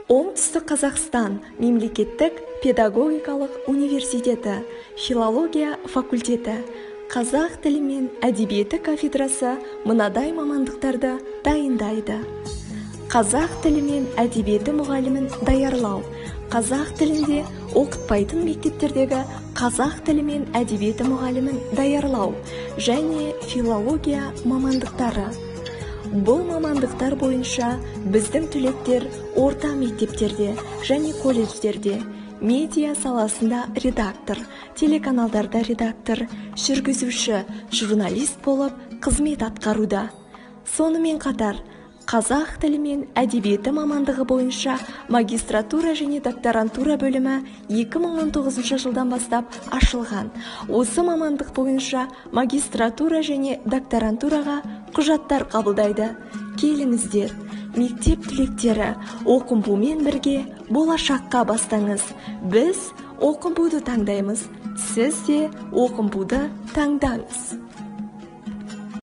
Оңтүстік Қазақстан мемлекеттік педагогикалық университеті, филология факультеті, қазақ тілі мен әдебиеті кафедрасы мынадай мамандықтарды дайындайды. Қазақ тілі мен әдебиеті мұғалімін даярлау, қазақ тілінде оқытпайтын мектептердегі қазақ тілі мен әдебиеті мұғалімін даярлау және филология мамандықтары. Бұл мамандықтар бойынша біздің түлектер орта мектептерде және колледждерде, медиа саласында редактор, телеканалдарда редактор, жүргізуші, журналист болып қызмет атқаруда. Сонымен қатар, қазақ тілі мен әдебиеті мамандығы бойынша магистратура және докторантура бөлімі 2019 жылдан бастап ашылған. Осы мамандық бойынша магистратура және докторантураға құжаттар қабылдайды. Келіңіздер, мектеп түлектері, оқымбумен бірге болашаққа бастаңыз. Біз оқымбуды таңдаймыз, сіз де оқымбуды таңдаңыз.